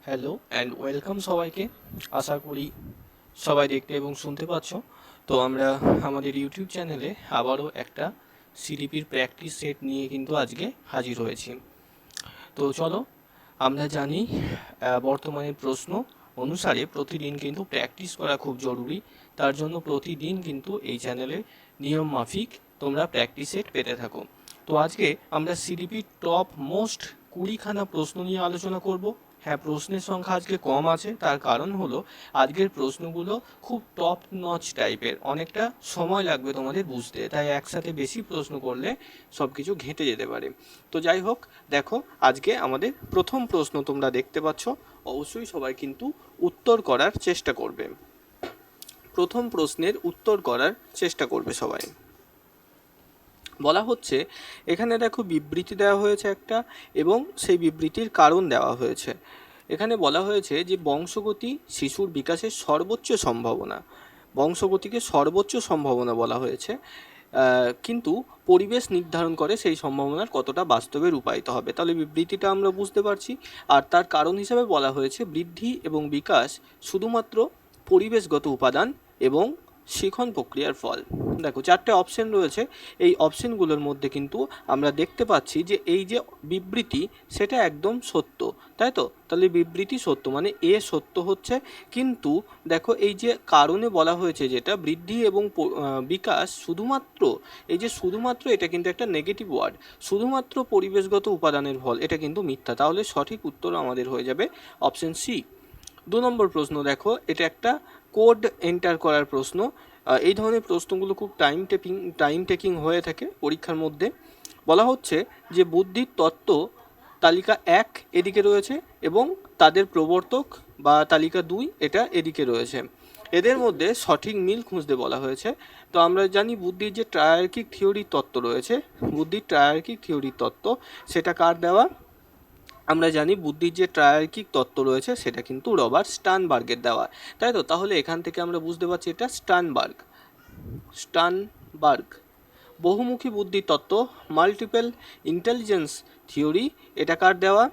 Hello and welcome সবাইকে। আশা করি সবাই দেখতে এবং শুনতে পাচ্ছ। তো আমরা আমাদের ইউটিউব চ্যানেলে আবারও একটা সিডিপির প্র্যাকটিস সেট নিয়ে কিন্তু আজকে হাজির হয়েছি। তো চলো, আমরা জানি বর্তমানের প্রশ্ন অনুসারে প্রতিদিন কিন্তু প্র্যাকটিস করা খুব জরুরি। তার জন্য প্রতিদিন কিন্তু এই চ্যানেলে নিয়ম মাফিক তোমরা প্র্যাকটিস সেট পেতে থাকো। তো আজকে আমরা সিডিপির টপ মোস্ট 20খানা প্রশ্ন নিয়ে আলোচনা করব। হ্যাঁ, প্রশ্নের সংখ্যা আজকে কম আছে, তার কারণ হলো আজকের প্রশ্নগুলো খুব টপ নচ টাইপের, অনেকটা সময় লাগবে তোমাদের বুঝতে, তাই একসাথে বেশি প্রশ্ন করলে সব কিছু ঘেঁটে যেতে পারে। তো যাই হোক, দেখো আজকে আমাদের প্রথম প্রশ্ন তোমরা দেখতে পাচ্ছ, অবশ্যই সবাই কিন্তু উত্তর করার চেষ্টা করবে। প্রথম প্রশ্নের উত্তর করার চেষ্টা করবে সবাই। বলা হচ্ছে, এখানে দেখো বিবৃতি দেওয়া হয়েছে একটা, এবং সেই বিবৃতির কারণ দেওয়া হয়েছে। এখানে বলা হয়েছে যে বংশগতি শিশুর বিকাশের সর্বোচ্চ সম্ভাবনা, বংশগতিকে সর্বোচ্চ সম্ভাবনা বলা হয়েছে, কিন্তু পরিবেশ নির্ধারণ করে সেই সম্ভাবনার কতটা বাস্তবে রূপায়িত হবে। তাহলে বিবৃতিটা আমরা বুঝতে পারছি। আর তার কারণ হিসাবে বলা হয়েছে বৃদ্ধি এবং বিকাশ শুধুমাত্র পরিবেশগত উপাদান এবং শিখন প্রক্রিয়ার ফল। দেখো চারটে অপশন রয়েছে, এই অপশনগুলোর মধ্যে কিন্তু আমরা দেখতে পাচ্ছি যে এই যে বিবৃতি সেটা একদম সত্য, তাই তো? তাহলে বিবৃতি সত্য মানে এ সত্য হচ্ছে। কিন্তু দেখো এই যে কারণে বলা হয়েছে যেটা বৃদ্ধি এবং বিকাশ শুধুমাত্র, এই যে শুধুমাত্র এটা কিন্তু একটা নেগেটিভ ওয়ার্ড, শুধুমাত্র পরিবেশগত উপাদানের ফল, এটা কিন্তু মিথ্যা। তাহলে সঠিক উত্তর আমাদের হয়ে যাবে অপশন সি। 2 নম্বর প্রশ্ন দেখো, এটা একটা কোড এন্টার করার প্রশ্ন। এই ধরনের প্রশ্নগুলো খুব টাইম টেকিং হয়ে থাকে পরীক্ষার মধ্যে। বলা হচ্ছে যে বুদ্ধির তত্ত্ব তালিকা 1 এদিকে রয়েছে এবং তাদের প্রবর্তক বা তালিকা 2 এটা এদিকে রয়েছে। এদের মধ্যে সঠিক মিল খুঁজতে বলা হয়েছে। তো আমরা জানি বুদ্ধির যে ট্রায়ার্কিক থিওরির তত্ত্ব রয়েছে, বুদ্ধির ট্রায়ার্কিক থিওরির তত্ত্ব সেটা কার দেওয়া? আমরা জানি বুদ্ধির যে ট্রায়ার্কিক তত্ত্ব রয়েছে সেটা কিন্তু রবার্ট স্টার্নবার্গের দেওয়া, তাই তো? তাহলে এখান থেকে আমরা বুঝতে পারছি এটা স্টার্নবার্গ। বহুমুখী বুদ্ধির তত্ত্ব মাল্টিপল ইন্টেলিজেন্স থিওরি, এটা কার দেওয়া?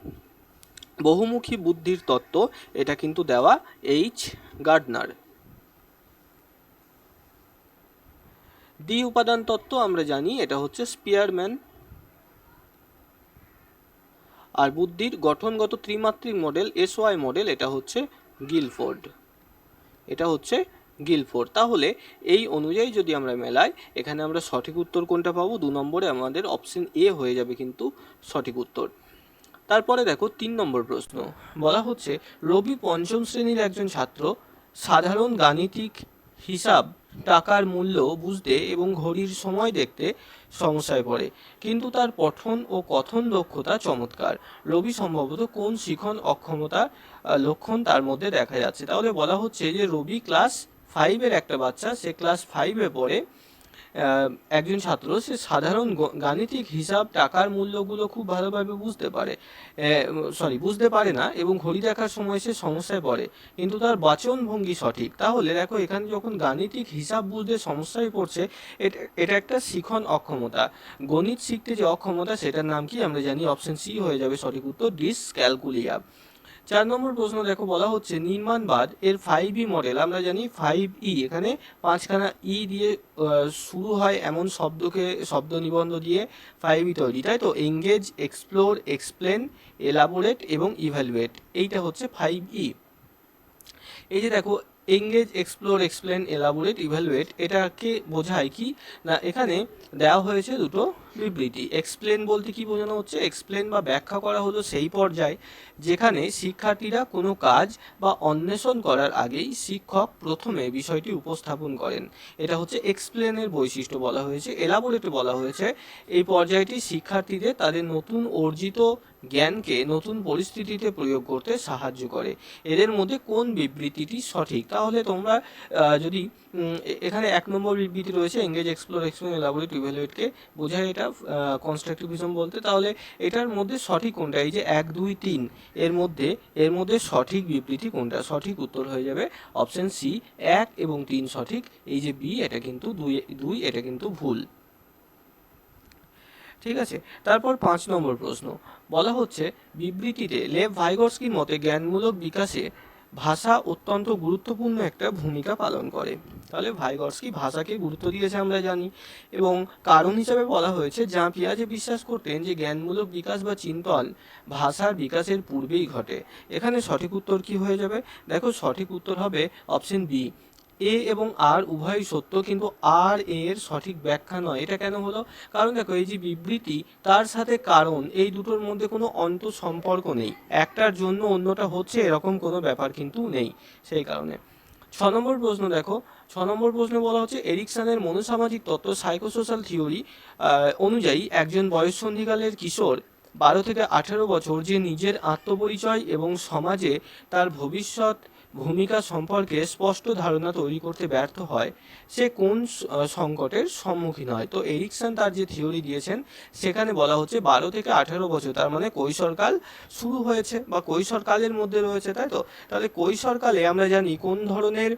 বহুমুখী বুদ্ধির তত্ত্ব এটা কিন্তু দেওয়া এইচ গার্ডনার। দ্বি উপাদান তত্ত্ব আমরা জানি এটা হচ্ছে স্পিয়ারম্যান। আর বুদ্ধির গঠনগত ত্রিমাত্রিক মডেল এসওয়াই মডেল এটা হচ্ছে গিলফোর্ড, এটা হচ্ছে গিলফোর্ড। তাহলে এই অনুযায়ী যদি আমরা মেলাই, এখানে আমরা সঠিক উত্তর কোনটা পাবো? 2 নম্বরে আমাদের অপশন এ হয়ে যাবে কিন্তু সঠিক উত্তর। তারপরে দেখো 3 নম্বর প্রশ্ন। বলা হচ্ছে রবি পঞ্চম শ্রেণীর একজন ছাত্র, সাধারণ গাণিতিক হিসাব, টাকার মূল্য বুঝতে এবং ঘড়ির সময় দেখতে সমস্যায় পড়ে, কিন্তু তার পঠন ও কথন দক্ষতা চমৎকার। রবি সম্ভবত কোন শিখন অক্ষমতা লক্ষণ তার মধ্যে দেখা যাচ্ছে? তাহলে বলা হচ্ছে যে রবি ক্লাস 5-এর একটা বাচ্চা, সে ক্লাস 5-এ পড়ে, একজন ছাত্র, সে সাধারণ গাণিতিক হিসাব, টাকার মূল্যগুলো খুব ভালোভাবে বুঝতে পারে না এবং ঘড়ি দেখার সময় সে সমস্যায় পড়ে, কিন্তু তার বাচন ভঙ্গি সঠিক। তাহলে দেখো এখানে যখন গাণিতিক হিসাব বুঝতে সমস্যায় পড়ছে, এটা একটা শিখন অক্ষমতা। গণিত শিখতে যে অক্ষমতা সেটার নাম কি? আমরা জানি অপশন সি হয়ে যাবে সঠিক উত্তর, ডিসক্যালকুলিয়া। 4 নম্বর প্রশ্ন দেখো, বলা হচ্ছে নির্মাণবাদ এর 5E মডেল, আমরা জানি 5E, এখানে 5খানা ই দিয়ে শুরু হয় এমন শব্দ নিবন্ধ দিয়ে 5E তৈরি, তাই তো? এঙ্গেজ, এক্সপ্লোর, এক্সপ্লেন, এলাবোরেট এবং ইভ্যালুয়েট, এইটা হচ্ছে 5E। এই যে দেখো engage, explore, explain, elaborate, evaluate, এটাকে বোঝায় কি না? এখানে দেওয়া হয়েছে দুটো বিবৃতি। এক্সপ্লেন বলতে কি বোঝানো হচ্ছে? এক্সপ্লেন বা ব্যাখ্যা করা হলো সেই পর্যায় যেখানে শিক্ষার্থীরা কোনো কাজ বা অন্বেষণ করার আগেই শিক্ষক প্রথমে বিষয়টি উপস্থাপন করেন, এটা হচ্ছে এক্সপ্লেনের বৈশিষ্ট্য বলা হয়েছে। এলাবোরেটে বলা হয়েছে এই পর্যায়টি শিক্ষার্থীদের তাদের নতুন অর্জিত জ্ঞানকে নতুন পরিস্থিতিতে প্রয়োগ করতে সাহায্য করে। এদের মধ্যে কোন বিবৃতিটি সঠিক? তাহলে তোমরা যদি এখানে 1 নম্বর বিবৃতি রয়েছে এঙ্গেজ, এক্সপ্লোর, এক্সপ্লেন, এলাবোরেট, ইভ্যালুয়েটকে বোঝায় এটা কনস্ট্রাকটিভিজম বলতে। তাহলে এটার মধ্যে সঠিক কোনটা? এই যে 1, 2, 3 এর মধ্যে সঠিক বিবৃতি কোনটা? সঠিক উত্তর হয়ে যাবে অপশন সি, 1 এবং 3 সঠিক। এই যে বি, এটা কিন্তু 2 এটা কিন্তু ভুল। ঠিক আছে। তারপর 5 নম্বর প্রশ্ন বলা হচ্ছে বিবৃতিতে লেভ ভাইগর্স্কির মতে জ্ঞানমূলক বিকাশে ভাষা অত্যন্ত গুরুত্বপূর্ণ একটা ভূমিকা পালন করে। তাহলে ভাইগর্স্কি ভাষাকে গুরুত্ব দিয়েছে আমরা জানি, এবং কারণ হিসাবে বলা হয়েছে জাঁ পিয়াজে বিশ্বাস করতেন যে জ্ঞানমূলক বিকাশ বা চিন্তন ভাষার বিকাশের পূর্বেই ঘটে। এখানে সঠিক উত্তর কি হয়ে যাবে? দেখো সঠিক উত্তর হবে অপশন বি। এ এবং আর উভয়ই সত্য, কিন্তু আর এর সঠিক ব্যাখ্যা নয়। এটা কেন হলো? কারণ দেখো এই যে বিবৃতি তার সাথে কারণ এই দুটোর মধ্যে কোনো সম্পর্ক নেই, একটার জন্য অন্যটা হচ্ছে এরকম কোনো ব্যাপার কিন্তু নেই, সেই কারণে। 6 নম্বর প্রশ্ন দেখো, 6 নম্বর প্রশ্নে বলা হচ্ছে এরিকসনের মনোসামাজিক তত্ত্ব সাইকোসোশ্যাল থিওরি অনুযায়ী একজন বয়ঃসন্ধিকালের কিশোর 12 থেকে 18 বছর যে নিজের আত্মপরিচয় এবং সমাজে তার ভবিষ্যৎ ভূমিকা সম্পর্কে স্পষ্ট ধারণা তৈরি করতে ব্যর্থ হয়, সে কোন সংকটের সম্মুখীন হয়? তো এরিকসন তার যে থিওরি দিয়েছেন সেখানে বলা হচ্ছে 12 থেকে 18 বছর, তার মানে কৈশোরকাল শুরু হয়েছে বা কৈশোরকালের মধ্যে রয়েছে, তাই তো? তাহলে কৈশোরকালে আমরা জানি কোন ধরনের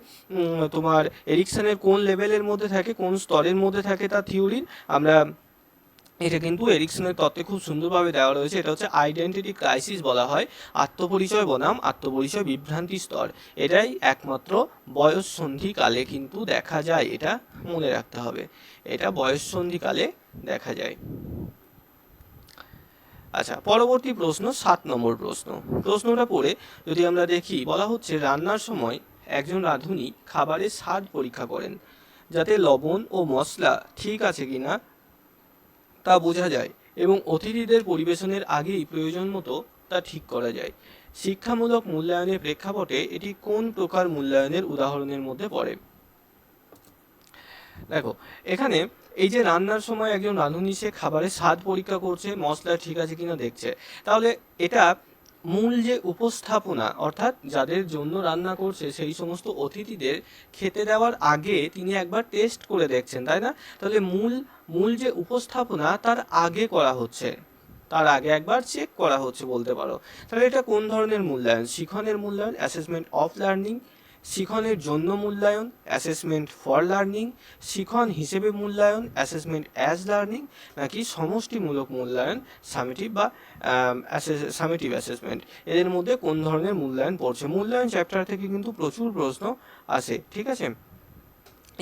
তোমার এরিকসনের কোন লেভেলের মধ্যে থাকে, কোন স্তরের মধ্যে থাকে তার থিওরির, আমরা এটা কিন্তু এরিকসনের তত্ত্বে খুব সুন্দরভাবে দেওয়া রয়েছে। এটা হচ্ছে আইডেন্টিটি ক্রাইসিস বলা হয়, আত্মপরিচয় বনাম আত্মপরিচয় বিভ্রান্তি স্তর। এটাই একমাত্র বয়ঃসন্ধিকালে কিন্তু দেখা যায়, এটা মনে রাখতে হবে, এটা বয়ঃসন্ধিকালে দেখা যায়। আচ্ছা, পরবর্তী প্রশ্ন 7 নম্বর প্রশ্ন। প্রশ্নটা পড়ে যদি আমরা দেখি, বলা হচ্ছে রান্নার সময় একজন রাঁধুনি খাবারের স্বাদ পরীক্ষা করেন যাতে লবণ ও মশলা ঠিক আছে কিনা তা বোঝা যায়, এবং অতিথিদের পরিবেশনের আগেই প্রয়োজন মতো তা ঠিক করা যায়। শিক্ষামূলক মূল্যায়নের প্রেক্ষাপটে এটি কোন প্রকার মূল্যায়নের উদাহরণের মধ্যে পড়ে? দেখো এখানে এই যে রান্নার সময় একজন রাঁধুনি সে খাবারের স্বাদ পরীক্ষা করছে, মশলা ঠিক আছে কিনা দেখছে, তাহলে এটা মূল যে উপস্থাপনা, অর্থাৎ যাদের জন্য রান্না করছে সেই সমস্ত অতিথিদের খেতে দেওয়ার আগে তিনি একবার টেস্ট করে দেখছেন, তাই না? তাহলে মূল মূল যে উপস্থাপনা তার আগে করা হচ্ছে, তার আগে একবার চেক করা হচ্ছে বলতে পারো। তাহলে এটা কোন ধরনের মূল্যায়ন? শিখনের মূল্যায়ন, অ্যাসেসমেন্ট অফ লার্নিং, শিখনের জন্য মূল্যায়ন, অ্যাসেসমেন্ট ফর লার্নিং, শিখন হিসেবে মূল্যায়ন, অ্যাসেসমেন্ট অ্যাজ লার্নিং, নাকি সমষ্টিমূলক মূল্যায়ন, সামেটিভ বা সামেটিভ অ্যাসেসমেন্ট? এদের মধ্যে কোন ধরনের মূল্যায়ন পড়ছে? মূল্যায়ন চ্যাপ্টার থেকে কিন্তু প্রচুর প্রশ্ন আসে, ঠিক আছে?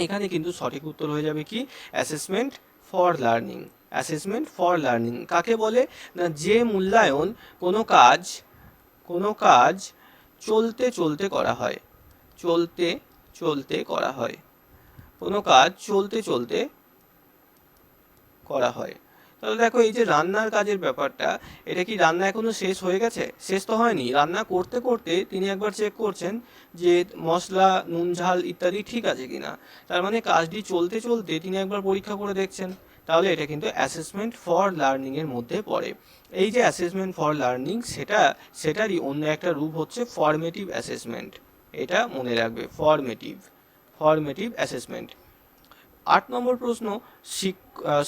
এখানে কিন্তু সঠিক উত্তর হয়ে যাবে কি? Assessment for learning. Assessment for learning কাকে বলে? না, যে মূল্যায়ন কোনো কাজ চলতে চলতে করা হয়, চলতে চলতে করা হয়, কোনো কাজ চলতে চলতে করা হয়। তাহলে দেখো এই যে রান্নার কাজের ব্যাপারটা, এটা কি রান্না এখনো শেষ হয়ে গেছে? শেষ তো হয়নি, রান্না করতে করতে তিনি একবার চেক করছেন যে মশলা নুন ঝাল ইত্যাদি ঠিক আছে কিনা, তার মানে কাজটি চলতে চলতে তিনি একবার পরীক্ষা করে দেখছেন। তাহলে এটা কিন্তু অ্যাসেসমেন্ট ফর লার্নিং এর মধ্যে পড়ে। এই যে অ্যাসেসমেন্ট ফর লার্নিং, সেটারই অন্য একটা রূপ হচ্ছে ফর্মেটিভ অ্যাসেসমেন্ট। এটা মনে রাখবে, ফর্মেটিভ অ্যাসেসমেন্ট। 8 নম্বর প্রশ্ন,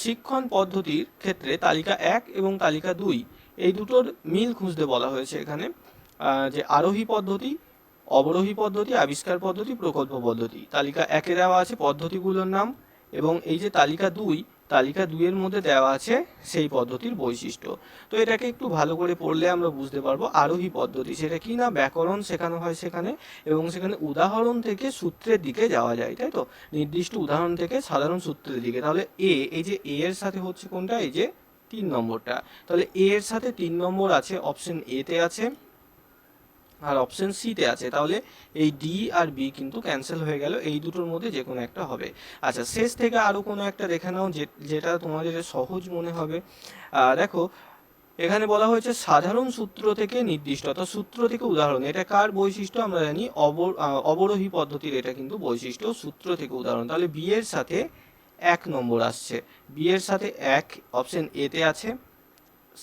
শিক্ষণ পদ্ধতির ক্ষেত্রে তালিকা 1 এবং তালিকা 2 এই দুটোর মিল খুঁজতে বলা হয়েছে এখানে। যে আরোহী পদ্ধতি, অবরোহী পদ্ধতি, আবিষ্কার পদ্ধতি, প্রকল্প পদ্ধতি। তালিকা 1-এ দেওয়া আছে পদ্ধতিগুলোর নাম, এবং এই যে তালিকা 2 এর মধ্যে দেওয়া আছে সেই পদ্ধতির বৈশিষ্ট্য। তো এটাকে একটু ভালো করে পড়লে আমরা বুঝতে পারবো। আরোহী পদ্ধতি সেটা কি? না, ব্যাকরণ শেখানো হয় সেখানে, এবং সেখানে উদাহরণ থেকে সূত্রের দিকে যাওয়া যায়, তাই তো? নির্দিষ্ট উদাহরণ থেকে সাধারণ সূত্রের দিকে। তাহলে এই যে এ এর সাথে হচ্ছে কোনটা? এই যে 3 নম্বরটা। তাহলে এ এর সাথে 3 নম্বর আছে, অপশন এ তে আছে আর অপশন সি তে আছে। তাহলে এই ডি আর বি কিন্তু ক্যান্সেল হয়ে গেল, এই দুটোর মধ্যে যে কোনো একটা হবে। আচ্ছা, শেষ থেকে আরও কোনো একটা দেখে নাও যেটা তোমাদের সহজ মনে হবে। দেখো এখানে বলা হয়েছে সাধারণ সূত্র থেকে নির্দিষ্ট, অর্থাৎ সূত্র থেকে উদাহরণ। এটা কার বৈশিষ্ট্য? আমরা জানি অবরোহী পদ্ধতির এটা কিন্তু বৈশিষ্ট্য, সূত্র থেকে উদাহরণ। তাহলে বি এর সাথে 1 নম্বর আসছে, বি এর সাথে 1 অপশন এ তে আছে,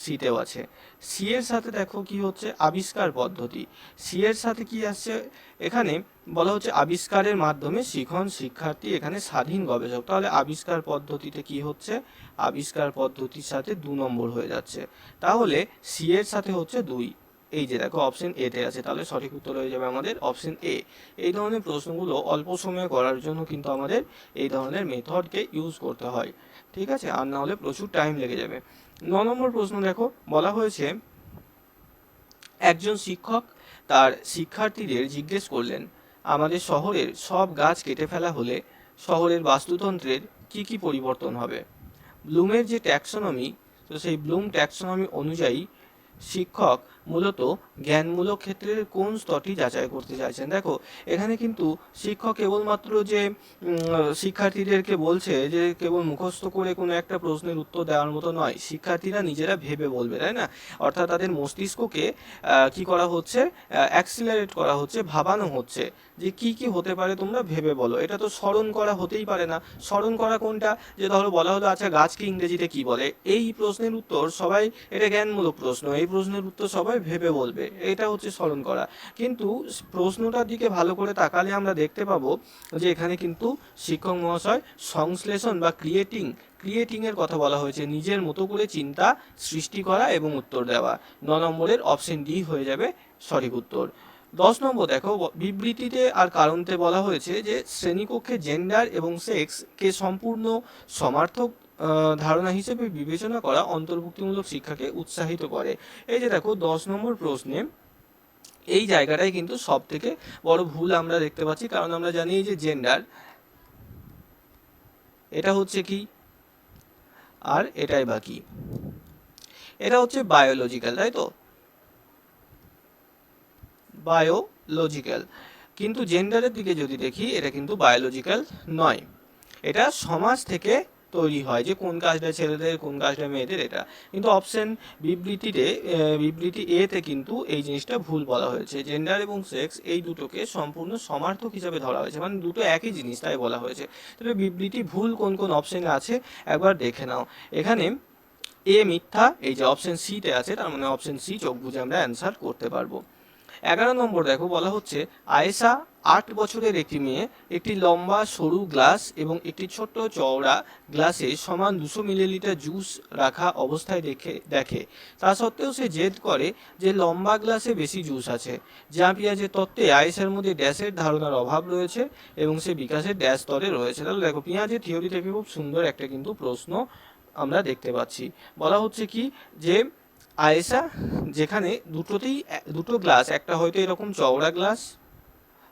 সিতেও আছে। সি এর সাথে দেখো কি হচ্ছে? আবিষ্কার পদ্ধতি। সি এর সাথে কি আসছে? এখানে বলা হচ্ছে আবিষ্কারের মাধ্যমে শিখন শিক্ষার্থী এখানে স্বাধীন গবেষক। তাহলে আবিষ্কার পদ্ধতিতে কি হচ্ছে? আবিষ্কার পদ্ধতির সাথে 2 নম্বর হয়ে যাচ্ছে। তাহলে সি এর সাথে হচ্ছে 2, এই যে দেখো অপশন এতে আছে, তাহলে সঠিক উত্তর হয়ে যাবে আমাদের অপশন এ। এই ধরনের প্রশ্নগুলো অল্প সময়ে করার জন্য কিন্তু আমাদের এই ধরনের মেথডকে ইউজ করতে হয়, ঠিক আছে, আর না হলে প্রচুর টাইম লেগে যাবে। 9 নম্বর প্রশ্ন দেখো, বলা হয়েছে একজন শিক্ষক তার শিক্ষার্থীদের জিজ্ঞেস করলেন, আমাদের শহরের সব গাছ কেটে ফেলা হলে শহরের বাস্তুতন্ত্রের কি কি পরিবর্তন হবে। ব্লুমের যে ট্যাক্সোনমি, তো সেই ব্লুম ট্যাক্সোনমি অনুযায়ী শিক্ষক মূলত জ্ঞানমূলক ক্ষেত্রের কোন স্তরটি যাচাই করতে চাইছেন। দেখো এখানে কিন্তু শিক্ষক কেবলমাত্র যে শিক্ষার্থীদেরকে বলছে যে কেবল মুখস্থ করে কোনো একটা প্রশ্নের উত্তর দেওয়ার মতো নয়, শিক্ষার্থীরা নিজেরা ভেবে বলবে, তাই না? অর্থাৎ তাদের মস্তিষ্ককে কি করা হচ্ছে, অ্যাক্সিলারেট করা হচ্ছে, ভাবানো হচ্ছে যে কি কি হতে পারে, তোমরা ভেবে বলো। এটা তো স্মরণ করা হতেই পারে না। স্মরণ করা কোনটা, যে ধরো বলা হলো আচ্ছা গাছকে ইংরেজিতে কি বলে, এই প্রশ্নের উত্তর সবাই, এটা জ্ঞানমূলক প্রশ্ন, এই প্রশ্নের উত্তর সবাই ভেবে বলবে, এটা হচ্ছে স্মরণ করা। কিন্তু প্রশ্নটার দিকে ভালো করে তাকালে আমরা দেখতে পাবো যে এখানে কিন্তু শিক্ষক মহাশয় সংশ্লেষণ বা ক্রিয়েটিং এর কথা বলা হয়েছে, নিজের মতো করে চিন্তা সৃষ্টি করা এবং উত্তর দেওয়া। 9 নম্বরের অপশন ডি হয়ে যাবে সঠিক উত্তর। 10 নম্বর দেখো, বিবৃতিতে আর কারণতে বলা হয়েছে যে শ্রেণীকক্ষে জেন্ডার এবং সেক্স কে সম্পূর্ণ সমার্থক ধারণা হিসেবে বিবেচনা করা অন্তর্ভুক্তিমূলক শিক্ষাকে উৎসাহিত করে। এই যে দেখো 10 নম্বর প্রশ্নে এই জায়গাটাই কিন্তু সব থেকে বড় ভুল আমরা দেখতে পাচ্ছি, কারণ আমরা জানি যে জেন্ডার এটা হচ্ছে কি, আর এটাই বাকি, এটা হচ্ছে বায়োলজিক্যাল, তাই তো, বায়োলজিক্যাল। কিন্তু জেন্ডারের দিকে যদি দেখি, এটা কিন্তু বায়োলজিক্যাল নয়, এটা সমাজ থেকে তৈরি হয়, যে কোন কাজটা ছেলেদের কোন কাজটা মেয়েদের, এটা কিন্তু অপশন বিবৃতি এতে কিন্তু এই জিনিসটা ভুল বলা হয়েছে। জেন্ডার এবং সেক্স এই দুটোকে সম্পূর্ণ সমার্থক হিসাবে ধরা হয়েছে, মানে দুটো একই জিনিস তাই বলা হয়েছে। তবে বিবৃতি ভুল কোন কোন অপশনে আছে একবার দেখে নাও। এখানে এ মিথ্যা, এই যে অপশন সিতে আছে, তার মানে অপশন সি চোখ বুঝে আমরা অ্যান্সার করতে পারবো। 11 নম্বর দেখো, বলা হচ্ছে আয়েশা 8 বছরের একটি মেয়ে একটি লম্বা সরু গ্লাস এবং একটি ছোট্ট চওড়া গ্লাসে সমান 200 মিলিলিটার জুস রাখা অবস্থায় দেখে। তা সত্ত্বেও সে জেদ করে যে লম্বা গ্লাসে বেশি জুস আছে। যা পিয়াজের তত্ত্বে আয়েশার মধ্যে ড্যাশের ধারণার অভাব রয়েছে এবং সে বিকাশের ড্যাশ স্তরে রয়েছে। তাহলে দেখো পেঁয়াজের থিওরি থেকে খুব সুন্দর একটা কিন্তু প্রশ্ন আমরা দেখতে পাচ্ছি। বলা হচ্ছে কি, যে আয়েশা যেখানে দুটো গ্লাস, একটা হয়তো এরকম চওড়া গ্লাস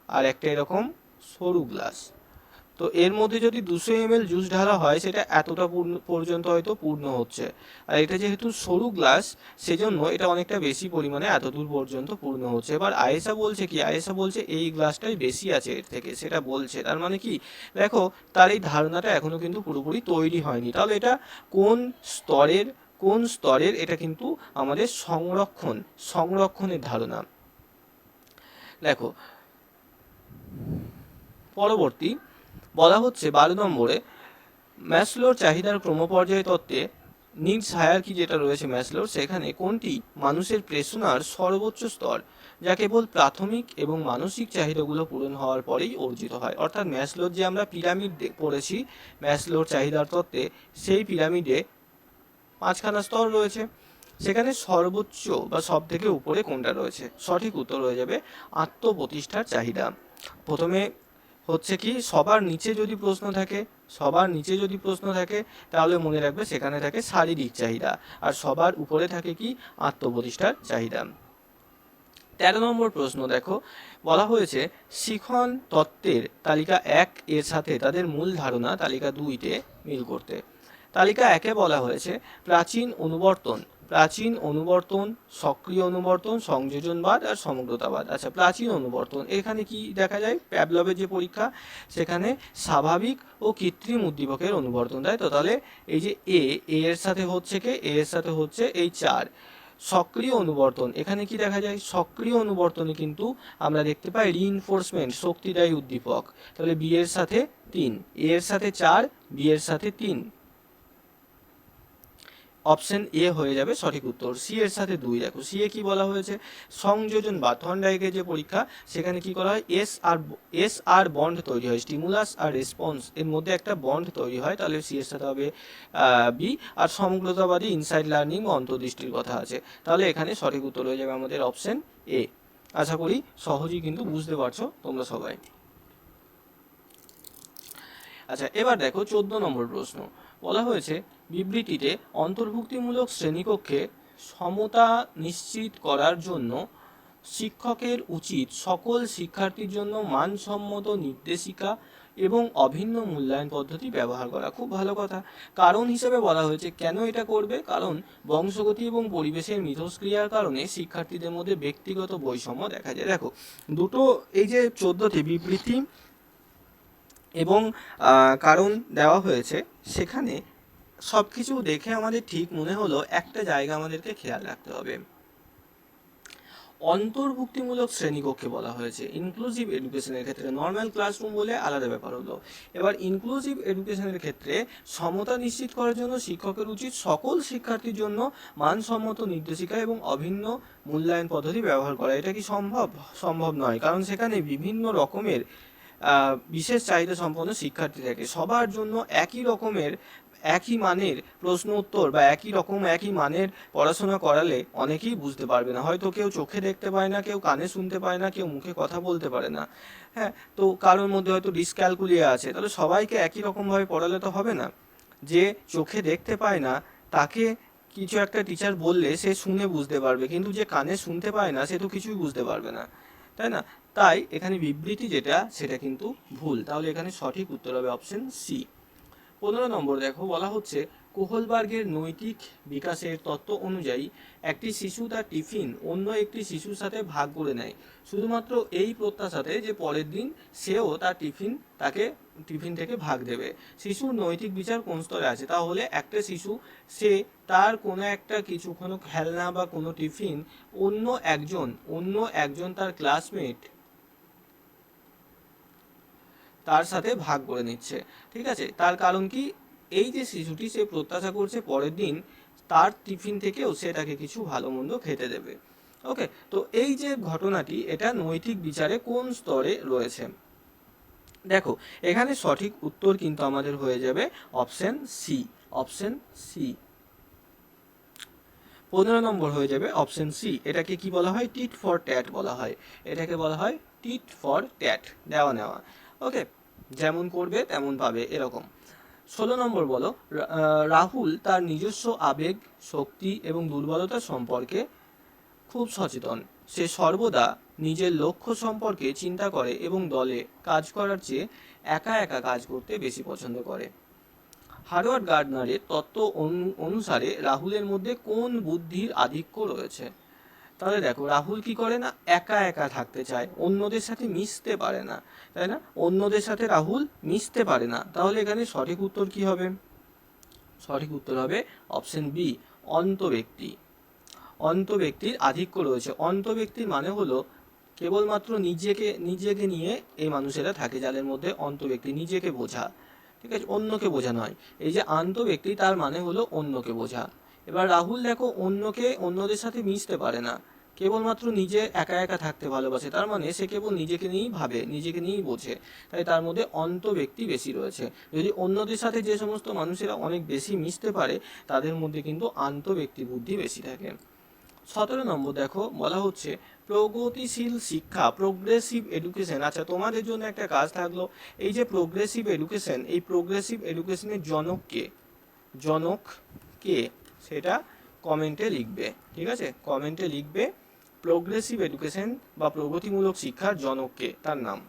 আর একটা এরকম সরু গ্লাস, তো এর মধ্যে যদি 200 ml জুস ঢালা হয় সেটা এতটা পর্যন্ত হয়তো পূর্ণ হচ্ছে, আর এটা যেহেতু সরু গ্লাস সেজন্য এটা অনেকটা বেশি পরিমাণে এতদূর পর্যন্ত পূর্ণ হচ্ছে। এবার আয়েশা বলছে কি, আয়েশা বলছে এই গ্লাসটাই বেশি আছে এর থেকে, সেটা বলছে, তার মানে কি দেখো তার এই ধারণাটা এখনো কিন্তু পুরোপুরি তৈরি হয়নি। তাহলে এটা কোন স্তরের এটা কিন্তু আমাদের সংরক্ষণের ধারণা। দেখো পরবর্তী বলা হচ্ছে 12 নম্বরে ম্যাসলোর চাহিদার ক্রমপর্যায় তত্ত্বে নিডস হায়ারার্কি যেটা রয়েছে ম্যাসলোর, সেখানে কোনটি মানুষের প্রেরণার সর্বোচ্চ স্তর, যা কেবল প্রাথমিক এবং মানসিক চাহিদাগুলো পূরণ হওয়ার পরেই অর্জিত হয়। অর্থাৎ ম্যাসলোর যে আমরা পিরামিড পড়েছি ম্যাসলোর চাহিদার তত্ত্বে, সেই পিরামিডে 5খানা স্তর রয়েছে, সেখানে সর্বোচ্চ বা সব থেকে উপরে কোনটা রয়েছে, সঠিক উত্তর হয়ে যাবে আত্মপ্রতিষ্ঠার চাহিদা। প্রথমে হচ্ছে কি, সবার নিচে যদি প্রশ্ন থাকে তাহলে মনে রাখবে সেখানে থাকে শারীরিক চাহিদা, আর সবার উপরে থাকে কি, আত্মপ্রতিষ্ঠার চাহিদা। 13 নম্বর প্রশ্ন দেখো, বলা হয়েছে শিখন তত্ত্বের তালিকা 1 এর সাথে তাদের মূল ধারণা তালিকা 2-তে মিল করতে। তালিকা 1-এ বলা হয়েছে প্রাচীন অনুবর্তন, সক্রিয় অনুবর্তন, সংযোজনবাদ আর সমগ্রতাবাদ। আচ্ছা, প্রাচীন অনুবর্তন, এখানে কি দেখা যায়, প্যাভলভের যে পরীক্ষা সেখানে স্বাভাবিক ও কৃত্রিম উদ্দীপকের অনুবর্তন, তাই তো। তাহলে এই যে এর সাথে হচ্ছে এই 4। সক্রিয় অনুবর্তন, এখানে কি দেখা যায়, সক্রিয় অনুবর্তনে কিন্তু আমরা দেখতে পাই রিইনফোর্সমেন্ট, শক্তিদায়ী উদ্দীপক। তাহলে বি এর সাথে 3, এ এর সাথে 4, বি এর সাথে 3। অপশন এ হয়ে যাবে সঠিক উত্তর। সি এর সাথে 2, দেখো সি এ কি বলা হয়েছে, সংযোজন বা থর্নডাইকের যে পরীক্ষা সেখানে কি করা হয়, এস আর বন্ড তৈরি হয়, স্টিমুলাস আর রেসপন্স এর মধ্যে একটা বন্ড তৈরি হয়, তাহলে সি এর সাথে হবে বি। আর সমগ্রতাবাদী ইনসাইড লার্নিং বা অন্তর্দৃষ্টির কথা আছে, তাহলে এখানে সঠিক উত্তর হয়ে যাবে আমাদের অপশন এ। আশা করি সহজেই কিন্তু বুঝতে পারছো তোমরা সবাই। আচ্ছা, এবার দেখো 14 নম্বর প্রশ্ন। বলা হয়েছে বিবৃতিতে অন্তর্ভুক্তিমূলক শ্রেণীকক্ষে সমতা নিশ্চিত করার জন্য শিক্ষকের উচিত সকল শিক্ষার্থীর জন্য মানসম্মত নির্দেশিকা এবং অভিন্ন মূল্যায়ন পদ্ধতি ব্যবহার করা। খুব ভালো কথা। কারণ হিসেবে বলা হয়েছে কেন এটা করবে, কারণ বংশগতি এবং পরিবেশের মিথস্ক্রিয়ার কারণে শিক্ষার্থীদের মধ্যে ব্যক্তিগত বৈষম্য দেখা যায়। দেখো দুটো, এই যে 14টি বিবৃতি এবং কারণ দেওয়া হয়েছে, সেখানে সব কিছু দেখে আমাদের ঠিক মনে হলো একটা জায়গা আমাদেরকে খেয়াল রাখতে হবে। অন্তর্ভুক্তিমূলক শ্রেণীকক্ষে বলা হয়েছে, ইনক্লুসিভ এডুকেশনের ক্ষেত্রে নর্মাল ক্লাসরুম বলে আলাদা ব্যাপার হলো। এবার ইনক্লুসিভ এডুকেশনের ক্ষেত্রে সমতা নিশ্চিত করার জন্য শিক্ষকের উচিত সকল শিক্ষার্থীর জন্য মানসম্মত নির্দেশিকা এবং অভিন্ন মূল্যায়ন পদ্ধতি ব্যবহার করা। এটা কি সম্ভব? সম্ভব নয়, কারণ সেখানে বিভিন্ন রকমের বিশেষ চাহিদা সম্পন্ন শিক্ষার্থী থাকে। সবার জন্য একই রকমের একই মানের প্রশ্ন উত্তর বা একই মানের পড়াশোনা করালে অনেকেই বুঝতে পারবে না। হয়তো কেউ চোখে দেখতে পায় না, কেউ কানে শুনতে পায় না, কেউ মুখে কথা বলতে পারে না, হ্যাঁ, তো কারোর মধ্যে হয়তো ডিসক্যালকুলিয়া আছে, তাহলে সবাইকে একই রকমভাবে পড়ালে তো হবে না। যে চোখে দেখতে পায় না তাকে কিছু একটা টিচার বললে সে শুনে বুঝতে পারবে, কিন্তু যে কানে শুনতে পায় না সে তো কিছুই বুঝতে পারবে না, তাই না? তাই এখানে বিবৃতি যেটা সেটা কিন্তু ভুল, তাহলে এখানে সঠিক উত্তর হবে অপশন সি। 15 নম্বর দেখো, বলা হচ্ছে কোহলবার্গের নৈতিক বিকাশের তত্ত্ব অনুযায়ী একটি শিশু তার টিফিন অন্য একটি শিশুর সাথে ভাগ করে নেয় শুধুমাত্র এই প্রত্যাশাতে যে পরের দিন সেও তার টিফিন থেকে ভাগ দেবে। শিশুর নৈতিক বিচার কোন স্তরে আছে? তাহলে একটা শিশু সে তার কোনো খেলনা বা কোনো টিফিন অন্য একজন তার ক্লাসমেট তার সাথে ভাগ করে নিচ্ছে, ঠিক আছে? তার কারণ কি, এই যে শিশুটি সে প্রত্যাশা করছে পরের দিন তার টিফিন থেকেও সে তাকে কিছু ভালো মন্দ খেতে দেবে। ওকে, তো এই যে ঘটনাটি এটা নৈতিক বিচারে কোন স্তরে রয়েছে? দেখো এখানে সঠিক উত্তর কিন্তু আমাদের হয়ে যাবে অপশন সি। অপশন সি 15 নম্বর হয়ে যাবে অপশন সি। এটাকে কি বলা হয়? টিট ফর ট্যাট বলা হয়। এটাকে বলা হয় টিট ফর ট্যাট, দেওয়া নেওয়া। ওকে, যেমন করবে তেমন পাবে, এরকম। 16 নম্বর বলো, রাহুল তার নিজস্ব আবেগ, শক্তি এবং দুর্বলতা সম্পর্কে খুব সচেতন। সে সর্বদা নিজের লক্ষ্য সম্পর্কে চিন্তা করে এবং দলে কাজ করার চেয়ে একা একা কাজ করতে বেশি পছন্দ করে। হারওয়ার্ড গার্ডনারের তত্ত্ব অনুসারে রাহুলের মধ্যে কোন বুদ্ধির আধিক্য রয়েছে? তাহলে দেখো রাহুল কি করে না, একা একা থাকতে চায়, অন্যদের সাথে মিশতে পারে না, তাই না? অন্যদের সাথে রাহুল মিশতে পারে না, তাহলে এখানে সঠিক উত্তর কি হবে? সঠিক উত্তর হবে অপশন বি, অন্তঃব্যক্তি। অন্তঃব্যক্তির আধিক্য রয়েছে। অন্তঃব্যক্তির মানে হলো কেবলমাত্র নিজেকে নিয়ে এই মানুষেরা থাকে, যাদের মধ্যে অন্তঃব্যক্তি, নিজেকে বোঝা, ঠিক আছে, অন্যকে বোঝা নয়। এই যে আন্তঃব্যক্তি তার মানে হলো অন্যকে বোঝা। এবার রাহুল দেখো অন্যদের সাথে মিশতে পারে না, কেবলমাত্র নিজে একা একা থাকতে ভালোবাসে, তার মানে সে কেবল নিজেকে নিয়েই ভাবে, নিজেকে নিয়েই বোঝে, তাই তার মধ্যে অন্তঃব্যক্তি বেশি রয়েছে। যদি অন্যদের সাথে যে সমস্ত মানুষেরা অনেক বেশি মিশতে পারে তাদের মধ্যে কিন্তু আন্তঃব্যক্তি বুদ্ধি বেশি থাকে। 17 নম্বর দেখো, বলা হচ্ছে প্রগতিশীল শিক্ষা, প্রোগ্রেসিভ এডুকেশন। আচ্ছা, তোমাদের জন্য একটা কাজ থাকলো, এই যে প্রোগ্রেসিভ এডুকেশন, এই প্রোগ্রেসিভ এডুকেশনের জনক কে সেটা কমেন্টে লিখবে, ঠিক আছে? কমেন্টে লিখবে প্রোগ্রেসিভ এডুকেশন বা প্রগতিমূলক শিক্ষার জনক কে, তার নাম।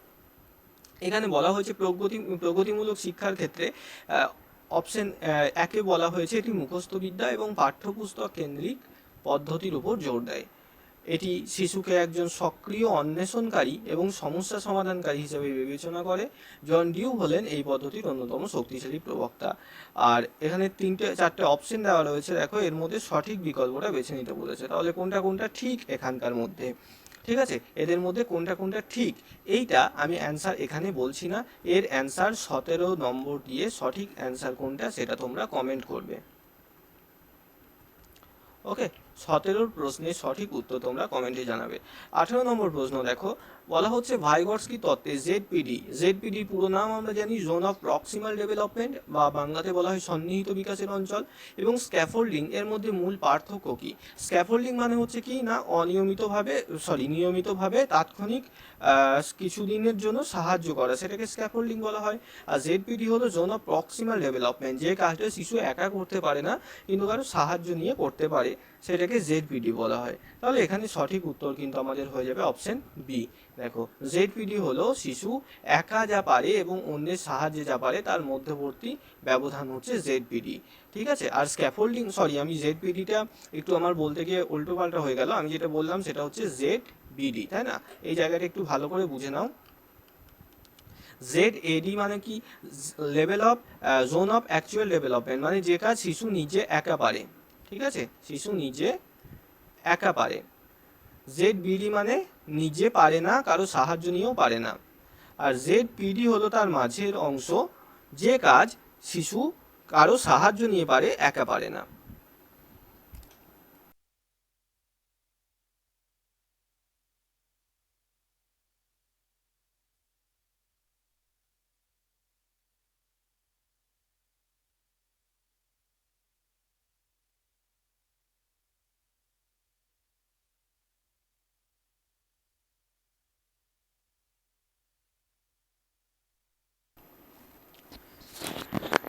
এখানে বলা হয়েছে প্রগতিমূলক শিক্ষার ক্ষেত্রে অপশন একে বলা হয়েছে এটি মুখস্থ বিদ্যা এবং পাঠ্যপুস্তক কেন্দ্রিক পদ্ধতির উপর জোর দেয়। এটি শিশুকে একজন সক্রিয় অন্বেষণকারী এবং সমস্যা সমাধানকারী হিসেবে বিবেচনা করে। জন ডিউ হলেন এই পদ্ধতির অন্যতম শক্তিশালী প্রবক্তা। আর এখানে 4টে অপশন দেওয়া রয়েছে, দেখো এর মধ্যে সঠিক বিকল্পটা বেছে নিতে বলেছে, তাহলে কোনটা ঠিক এখানকার মধ্যে, ঠিক আছে? এদের মধ্যে কোনটা ঠিক এইটা আমি অ্যান্সার এখানে বলছি না, এর অ্যান্সার 17 নম্বর দিয়ে সঠিক অ্যান্সার কোনটা সেটা তোমরা কমেন্ট করবে। ওকে, 17 প্রশ্নের সঠিক উত্তর তোমরা কমেন্টে জানাবে। 18 নম্বর প্রশ্ন দেখো, বলা হচ্ছে ভাইগটস্কি তত্ত্বে জেডপিডি, জেডপিডির পুরো নাম আমরা জানি জোন অফ প্রক্সিমাল ডেভেলপমেন্ট, বা বাংলাতে বলা হয় সন্নিহিত বিকাশের অঞ্চল, এবং স্ক্যাফোল্ডিং এর মধ্যে মূল পার্থক্য কি? স্ক্যাফোল্ডিং মানে হচ্ছে কি না নিয়মিতভাবে তাৎক্ষণিক কিছুদিনের জন্য সাহায্য করা, সেটাকে স্ক্যাফোল্ডিং বলা হয়। আর জেডপিডি হলো জোন অফ প্রক্সিমাল ডেভেলপমেন্ট, যে কাজটা শিশু একা করতে পারে না কিন্তু কারো সাহায্য নিয়ে করতে পারে, সেটাকে জেডপিডি বলা হয়। তাহলে এখানে সঠিক উত্তর কিন্তু আমাদের হয়ে যাবে অপশন বি। দেখো, জেডপিডি হলো শিশু একা যা পারে এবং অন্যের সাহায্যে যা পারে তার মধ্যবর্তী ব্যবধান হচ্ছে জেডপিডি। ঠিক আছে, আর স্ক্যাফোল্ডিং, আমি জেডপিডিটা একটু আমার বলতে গিয়ে উল্টোপাল্টা হয়ে গেল, আমি যেটা বললাম সেটা হচ্ছে জেডবিডি, তাই না? এই জায়গাটা একটু ভালো করে বুঝে নাও। ZAD মানে কি? Level of zone of actual development, মানে যে কাজ শিশু নিজে একা পারে। ঠিক আছে, শিশু নিজে একা পারে। ZBD মানে নিজে পারে না, কারো সাহায্য নিয়েও পারে না। আর ZPD হলো তার মাঝের অংশ, যে কাজ শিশু কারো সাহায্য নিয়ে পারে, একা পারে না।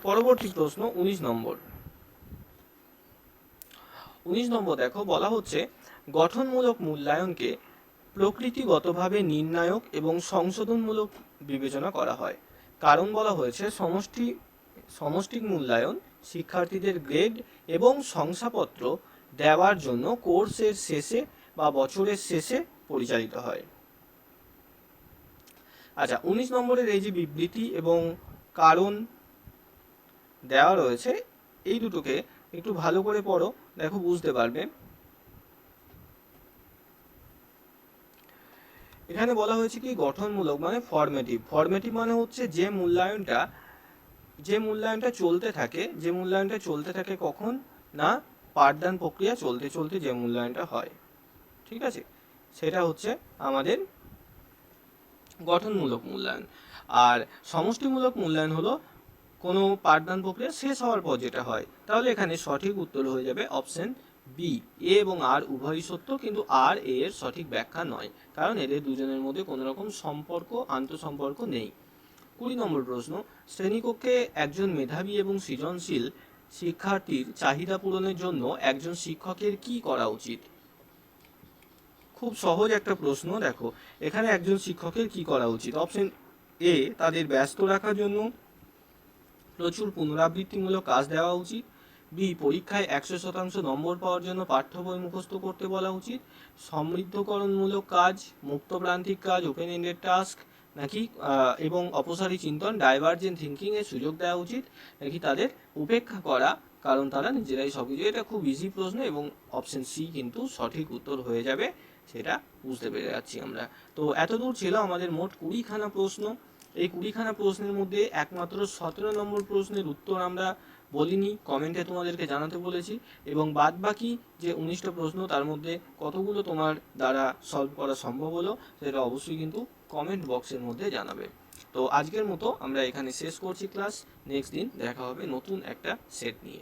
পরবর্তী প্রশ্ন 19 নম্বর। 19 নম্বর দেখো, বলা হচ্ছে গঠনমূলক মূল্যায়নকে প্রকৃতিগতভাবে নির্ণায়ক এবং সংশোধনমূলক বিবেচনা করা হয়। কারণ বলা হয়েছে সমষ্টিক মূল্যায়ন শিক্ষার্থীদের গ্রেড এবং শংসাপত্র দেওয়ার জন্য কোর্সের শেষে বা বছরের শেষে পরিচালিত হয়। আচ্ছা, 19 নম্বরের এই যে বিবৃতি এবং কারণ দেওয়া রয়েছে, এই দুটোকে একটু ভালো করে পড়ো, দেখো বুঝতে পারবে। এখানে বলা হয়েছে কি গঠনমূলক মানে ফরমেটিভ মানে হচ্ছে যে মূল্যায়নটা চলতে থাকে কখন না, পাঠদান প্রক্রিয়া চলতে চলতে যে মূল্যায়নটা হয়, ঠিক আছে, সেটা হচ্ছে আমাদের গঠনমূলক মূল্যায়ন। আর সমষ্টিমূলক মূল্যায়ন হলো কোনো পাঠদান প্রক্রিয়া শেষ হওয়ার পর যেটা হয়। তাহলে এখানে সঠিক উত্তর হয়ে যাবে অপশন বি। এ এবং আর উভয়ই সত্য, কিন্তু আর এ এর সঠিক ব্যাখ্যা নয়, কারণ এদের দুজনের মধ্যে কোনো রকম আন্তঃসম্পর্ক নেই। 20 নম্বর প্রশ্ন, শ্রেণীকক্ষে একজন মেধাবী এবং সৃজনশীল শিক্ষার্থীর চাহিদা পূরণের জন্য একজন শিক্ষকের কি করা উচিত? খুব সহজ একটা প্রশ্ন। দেখো, এখানে একজন শিক্ষকের কি করা উচিত? অপশন এ, তাদের ব্যস্ত রাখার জন্য প্রচুর পুনরাবৃত্তিমূলক কাজ দেওয়া উচিত। বি, পরীক্ষায় 100% নম্বর পাওয়ার জন্য পাঠ্য বই মুখস্থ করতে বলা উচিত। সমৃদ্ধকরণমূলক কাজ, মুক্তপ্রান্তিক কাজ, ওপেন এন্ডেড টাস্ক, নাকি এবং অপসারী চিন্তন ডাইভার্জেন্ট থিঙ্কিং এর সুযোগ দেওয়া উচিত, নাকি তাদের উপেক্ষা করা কারণ তারা নিজেরাই সবকিছু? এটা খুব ইজি প্রশ্ন এবং অপশন সি কিন্তু সঠিক উত্তর হয়ে যাবে, সেটা বুঝতে পেরে যাচ্ছি আমরা। তো এতদূর ছিল আমাদের মোট 20খানা প্রশ্ন। এই 20খানা প্রশ্নের মধ্যে একমাত্র 17 নম্বর প্রশ্নের উত্তর আমরা বলিনি, কমেন্টে তোমাদেরকে জানাতে বলেছি, এবং বাদ বাকি যে 19টা প্রশ্ন তার মধ্যে কতগুলো তোমার দ্বারা সলভ করা সম্ভব হলো সেটা অবশ্যই কিন্তু কমেন্ট বক্সের মধ্যে জানাবে। তো আজকের মতো আমরা এখানে শেষ করছি ক্লাস। নেক্সট দিন দেখা হবে নতুন একটা সেট নিয়ে।